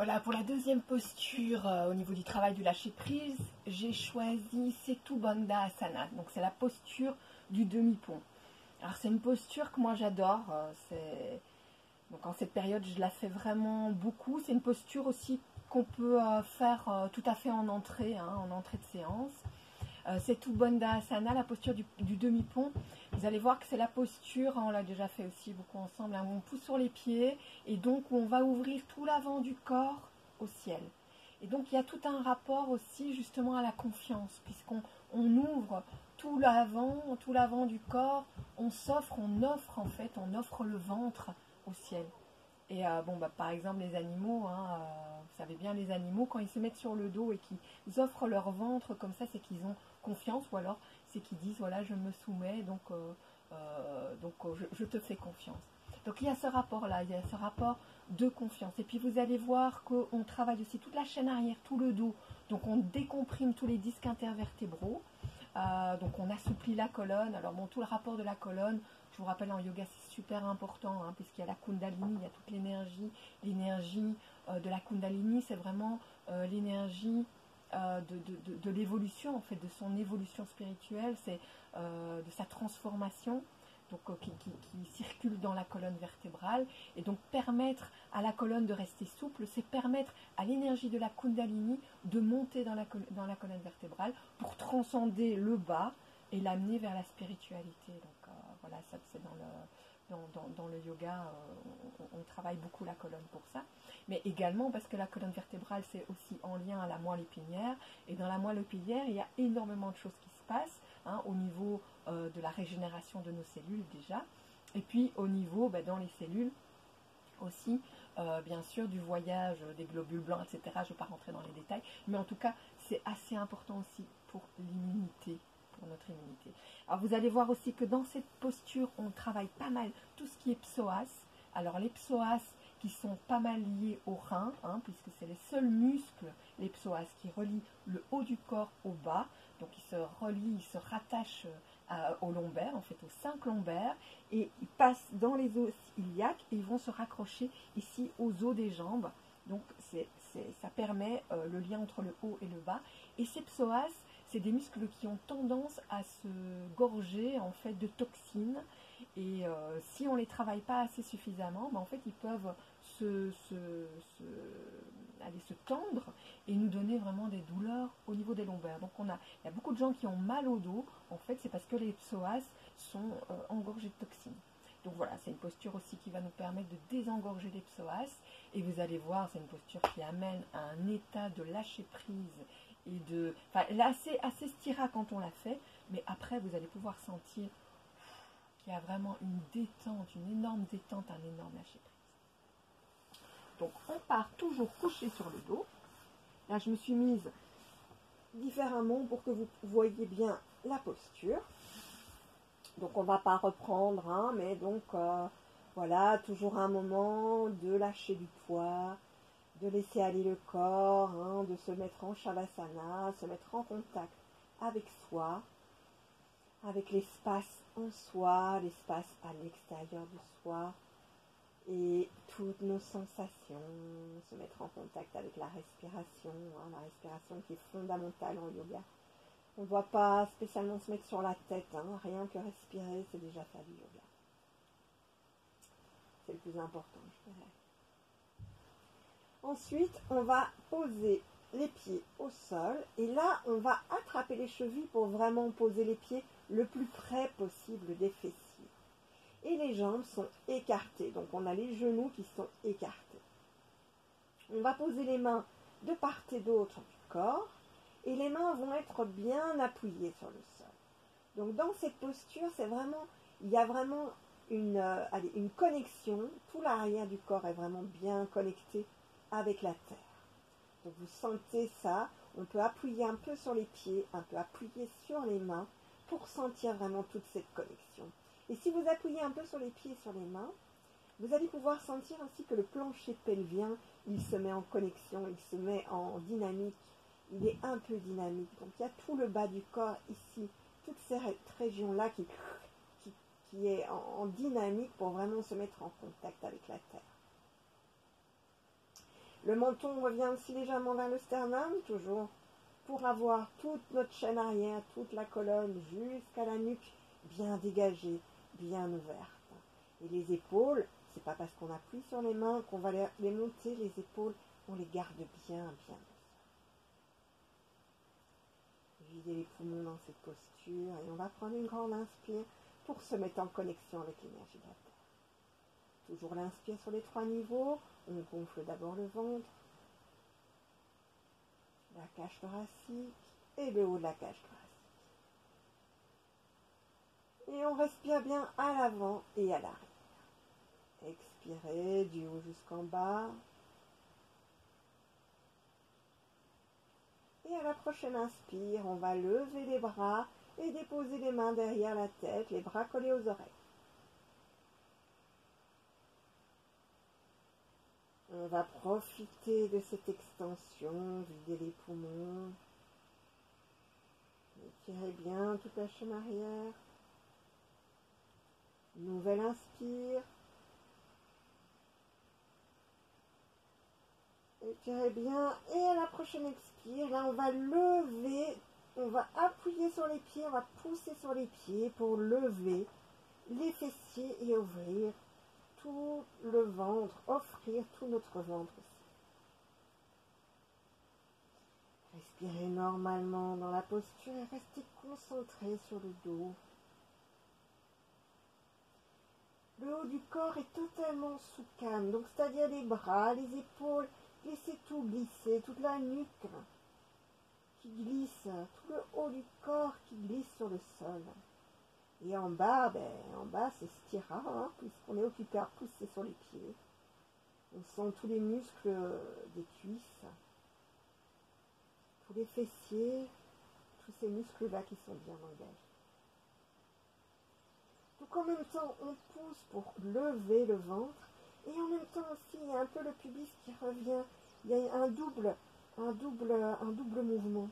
Voilà, pour la deuxième posture au niveau du travail du lâcher prise, j'ai choisi Setu Bandha Asana. Donc c'est la posture du demi-pont. Alors c'est une posture que moi j'adore. Donc en cette période je la fais vraiment beaucoup. C'est une posture aussi qu'on peut faire tout à fait en entrée, en entrée de séance. Setu Bandha Asana, la posture du demi-pont. Vous allez voir que c'est la posture, on l'a déjà fait aussi beaucoup ensemble, où on pousse sur les pieds et donc on va ouvrir tout l'avant du corps au ciel. Et donc il y a tout un rapport aussi justement à la confiance, puisqu'on ouvre tout l'avant du corps, on offre le ventre au ciel. Et par exemple les animaux, vous savez bien les animaux, quand ils se mettent sur le dos et qu'ils offrent leur ventre comme ça, c'est qu'ils ont confiance, ou alors c'est qu'ils disent voilà je me soumets, donc je te fais confiance. Donc il y a ce rapport-là, il y a ce rapport de confiance. Et puis vous allez voir qu'on travaille aussi toute la chaîne arrière, tout le dos, donc on décomprime tous les disques intervertébraux, donc on assouplit la colonne. Alors bon, tout le rapport de la colonne, je vous rappelle en yoga c'est super important, puisqu'il y a la Kundalini, il y a toute l'énergie. L'énergie de la Kundalini, c'est vraiment l'énergie de l'évolution, en fait, de son évolution spirituelle, c'est de sa transformation, donc qui circule dans la colonne vertébrale. Et donc permettre à la colonne de rester souple, c'est permettre à l'énergie de la Kundalini de monter dans la colonne vertébrale pour transcender le bas et l'amener vers la spiritualité. Donc voilà, ça c'est dans le yoga, on travaille beaucoup la colonne pour ça, mais également parce que la colonne vertébrale c'est aussi en lien à la moelle épinière, et dans la moelle épinière il y a énormément de choses qui se passent, au niveau de la régénération de nos cellules déjà, et puis au niveau dans les cellules aussi, bien sûr, du voyage des globules blancs, etc. Je ne vais pas rentrer dans les détails, mais en tout cas c'est assez important aussi pour l'immunité, pour notre immunité. Alors vous allez voir aussi que dans cette posture, on travaille pas mal tout ce qui est psoas. Alors les psoas qui sont pas mal liés aux reins, puisque c'est les seuls muscles, les psoas, qui relient le haut du corps au bas. Donc ils se rattachent au lombaire, en fait aux 5 lombaires, et ils passent dans les os iliaques et ils vont se raccrocher ici aux os des jambes. Donc ça permet le lien entre le haut et le bas. Et ces psoas, c'est des muscles qui ont tendance à se gorger en fait de toxines, et si on ne les travaille pas assez suffisamment, en fait ils peuvent se tendre et nous donner vraiment des douleurs au niveau des lombaires. Donc il y a beaucoup de gens qui ont mal au dos, en fait c'est parce que les psoas sont engorgés de toxines. Donc voilà, c'est une posture aussi qui va nous permettre de désengorger les psoas, et vous allez voir, c'est une posture qui amène à un état de lâcher prise et de... Enfin, là, c'est assez stira quand on l'a fait, mais après, vous allez pouvoir sentir qu'il y a vraiment une détente, une énorme détente, un énorme lâcher prise. Donc, on part toujours couché sur le dos. Là, je me suis mise différemment pour que vous voyez bien la posture. Donc, on ne va pas reprendre, mais donc, voilà, toujours un moment de lâcher du poids, de laisser aller le corps, de se mettre en Shavasana, se mettre en contact avec soi, avec l'espace en soi, l'espace à l'extérieur de soi, et toutes nos sensations, se mettre en contact avec la respiration qui est fondamentale en yoga. On ne doit pas spécialement se mettre sur la tête, rien que respirer, c'est déjà faire du yoga. C'est le plus important, je dirais. Ensuite, on va poser les pieds au sol, et là, on va attraper les chevilles pour vraiment poser les pieds le plus près possible des fessiers. Et les jambes sont écartées, donc on a les genoux qui sont écartés. On va poser les mains de part et d'autre du corps, et les mains vont être bien appuyées sur le sol. Donc dans cette posture, il y a vraiment une connexion, tout l'arrière du corps est vraiment bien connecté avec la terre. Donc vous sentez ça, on peut appuyer un peu sur les pieds, un peu appuyer sur les mains pour sentir vraiment toute cette connexion. Et si vous appuyez un peu sur les pieds et sur les mains, vous allez pouvoir sentir ainsi que le plancher pelvien, il se met en connexion, il se met en dynamique, il est un peu dynamique. Donc il y a tout le bas du corps ici, toute cette région-là qui est en dynamique pour vraiment se mettre en contact avec la terre. Le menton revient aussi légèrement vers le sternum, toujours pour avoir toute notre chaîne arrière, toute la colonne jusqu'à la nuque bien dégagée, bien ouverte. Et les épaules, c'est pas parce qu'on appuie sur les mains qu'on va les monter, les épaules, on les garde bien, bien. Vider les poumons dans cette posture et on va prendre une grande inspire pour se mettre en connexion avec l'énergie de la Terre. Toujours l'inspire sur les 3 niveaux, on gonfle d'abord le ventre, la cage thoracique et le haut de la cage thoracique. Et on respire bien à l'avant et à l'arrière. Expirez du haut jusqu'en bas. Et à la prochaine inspire, on va lever les bras et déposer les mains derrière la tête, les bras collés aux oreilles. On va profiter de cette extension, vider les poumons. Étirez bien toute la chaîne arrière. Nouvelle inspire. Étirez bien. Et à la prochaine expire, là on va lever, on va appuyer sur les pieds, on va pousser sur les pieds pour lever les fessiers et ouvrir tout le ventre, offrir tout notre ventre aussi. Respirez normalement dans la posture et restez concentré sur le dos. Le haut du corps est totalement sous canne, donc c'est-à-dire les bras, les épaules, laissez tout glisser, toute la nuque qui glisse, tout le haut du corps qui glisse sur le sol. Et en bas, c'est stira, puisqu'on est occupé à pousser sur les pieds. On sent tous les muscles des cuisses, tous les fessiers, tous ces muscles-là qui sont bien engagés. Donc en même temps, on pousse pour lever le ventre, et en même temps aussi, il y a un peu le pubis qui revient. Il y a un double mouvement.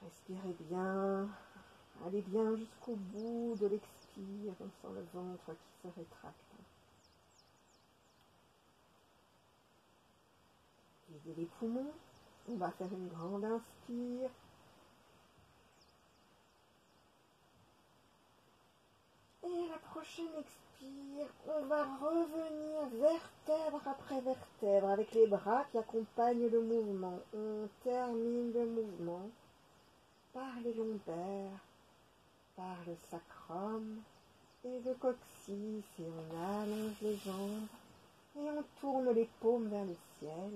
Respirez bien, allez bien jusqu'au bout de l'expire, on sent le ventre qui se rétracte. Videz les poumons, on va faire une grande inspire. Et à la prochaine expire, on va revenir vertèbre après vertèbre avec les bras qui accompagnent le mouvement. On termine le mouvement par les lombaires, par le sacrum et le coccyx, et on allonge les jambes et on tourne les paumes vers le ciel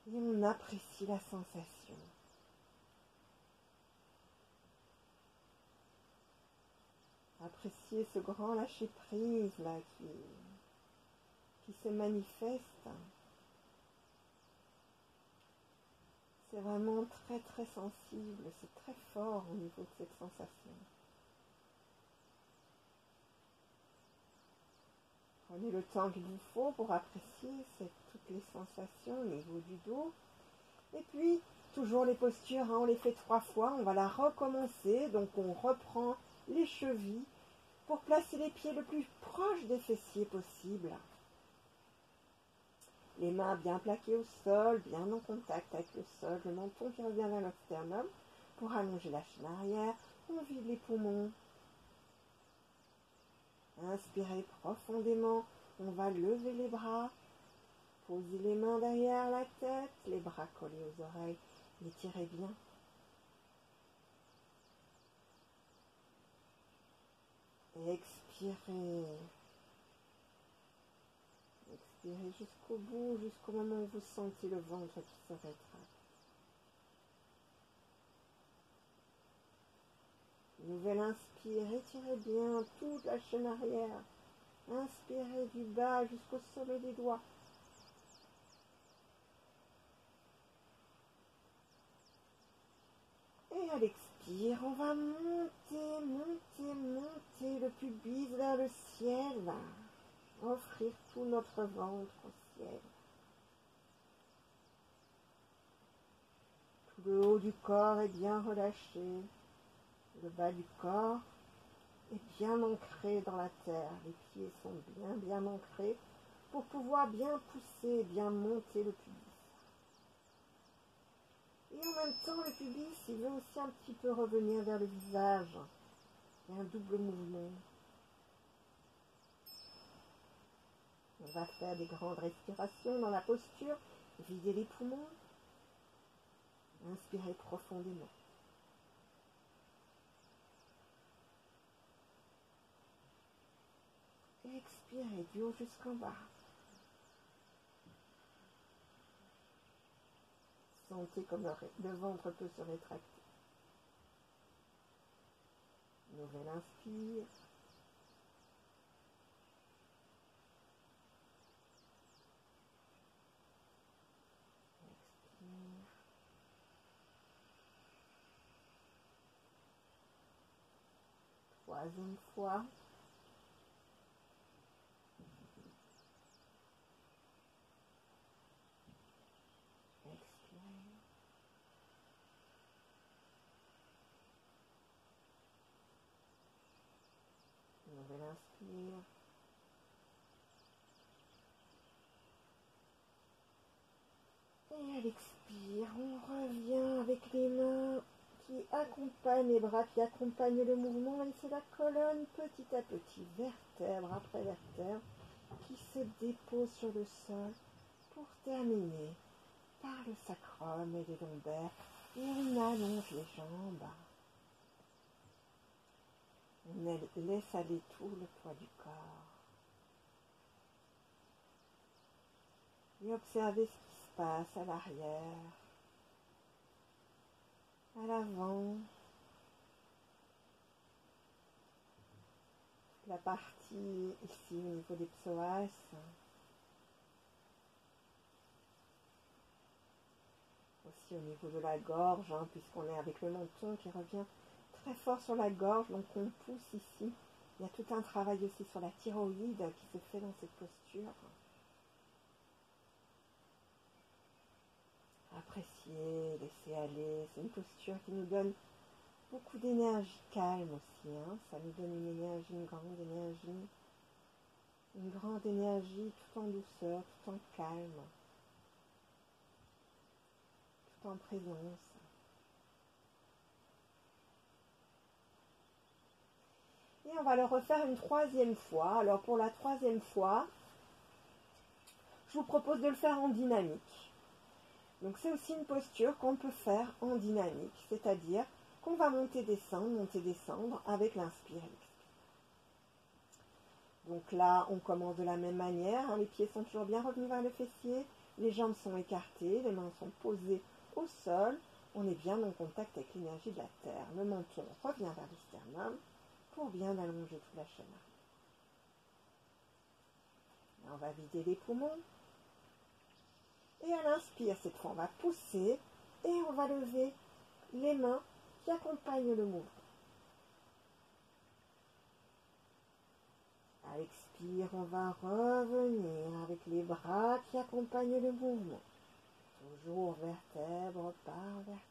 et on apprécie la sensation. Appréciez ce grand lâcher-prise là qui se manifeste. C'est vraiment très très sensible, c'est très fort au niveau de cette sensation. Prenez le temps qu'il vous faut pour apprécier toutes les sensations au niveau du dos. Et puis, toujours les postures, on les fait 3 fois, on va la recommencer. Donc on reprend les chevilles pour placer les pieds le plus proche des fessiers possible. Les mains bien plaquées au sol, bien en contact avec le sol, le menton qui revient vers le sternum pour allonger la chaîne arrière. On vide les poumons. Inspirez profondément, on va lever les bras, poser les mains derrière la tête, les bras collés aux oreilles, étirez bien. Expirez. Expirez jusqu'au bout, jusqu'au moment où vous sentez le ventre qui se rétracte. Nouvelle inspire, étirez bien toute la chaîne arrière. Inspirez du bas jusqu'au sommet des doigts. Et à l'expire, on va monter, monter, monter le pubis vers le ciel. Offrir tout notre ventre au ciel. Tout le haut du corps est bien relâché. Le bas du corps est bien ancré dans la terre. Les pieds sont bien ancrés pour pouvoir bien pousser, bien monter le pubis. Et en même temps, le pubis, il veut aussi un petit peu revenir vers le visage. Il y a un double mouvement. On va faire des grandes respirations dans la posture, vider les poumons, inspirer profondément. Expirez du haut jusqu'en bas. Sentez comme le ventre peut se rétracter. Nouvelle inspire. Expire. Troisième fois. Expire. Nouvelle inspire. Et à l'expire, on revient avec les mains qui accompagnent les bras, qui accompagnent le mouvement. Et c'est la colonne petit à petit, vertèbre après vertèbre, qui se dépose sur le sol pour terminer par le sacrum et les lombaires. Et on allonge les jambes. On laisse aller tout le poids du corps. Et observez ce qui se passe à l'arrière, à l'avant, la partie ici au niveau des psoas, aussi au niveau de la gorge, puisqu'on est avec le menton qui revient très fort sur la gorge, donc on pousse ici. Il y a tout un travail aussi sur la thyroïde qui se fait dans cette posture. Appréciez, laissez aller, c'est une posture qui nous donne beaucoup d'énergie calme aussi, ça nous donne une énergie, une grande énergie tout en douceur, tout en calme, tout en présence. Et on va le refaire une troisième fois. Alors pour la troisième fois, je vous propose de le faire en dynamique. Donc c'est aussi une posture qu'on peut faire en dynamique, c'est-à-dire qu'on va monter, descendre avec l'inspire. Donc là, on commence de la même manière, les pieds sont toujours bien revenus vers le fessier, les jambes sont écartées, les mains sont posées au sol, on est bien en contact avec l'énergie de la terre. Le menton revient vers le sternum pour bien allonger toute la chaîne. Là, on va vider les poumons. Et à l'inspire, cette fois, on va pousser et on va lever les mains qui accompagnent le mouvement. À l'expire, on va revenir avec les bras qui accompagnent le mouvement. Toujours vertèbre par vertèbre.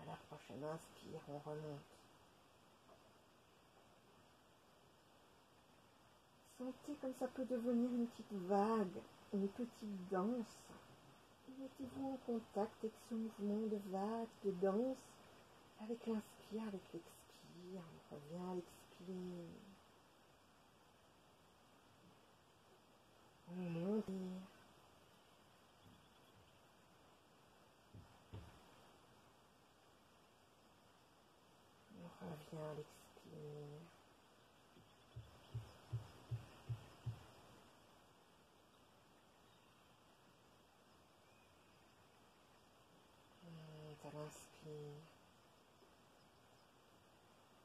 À la prochaine inspire, on remonte. Sentez comme ça peut devenir une petite vague, une petite danse. Mettez-vous en contact avec ce mouvement de vague, de danse, avec l'inspire, avec l'expire. On revient à l'expire. On monte. On revient à l'expire. À l'inspire.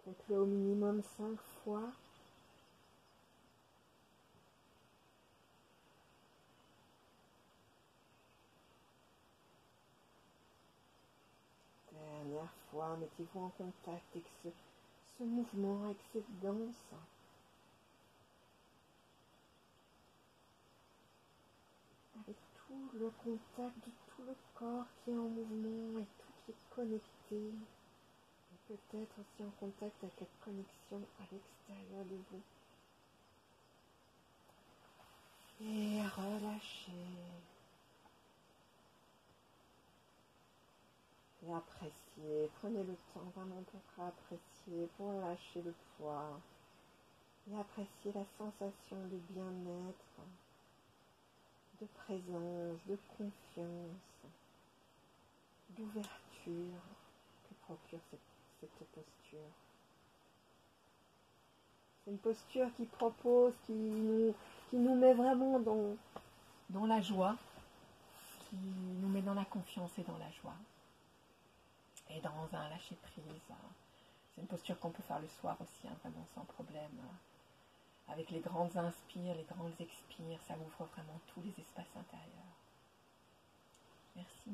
Faites-le au minimum 5 fois. Dernière fois, mettez-vous en contact avec ce mouvement, avec cette danse. Avec tout le contact de tout le corps qui est en mouvement et tout qui est connecté, et peut-être aussi en contact avec la connexion à l'extérieur de vous. Et relâchez. Et appréciez. Prenez le temps vraiment pour apprécier, pour lâcher le poids. Et appréciez la sensation de bien-être, de présence, de confiance, d'ouverture que procure cette posture. C'est une posture qui propose, qui nous met vraiment dans la joie, qui nous met dans la confiance et dans la joie. Et dans un lâcher-prise. C'est une posture qu'on peut faire le soir aussi, vraiment sans problème. Avec les grandes inspires, les grandes expires, ça ouvre vraiment tous les espaces intérieurs. Merci.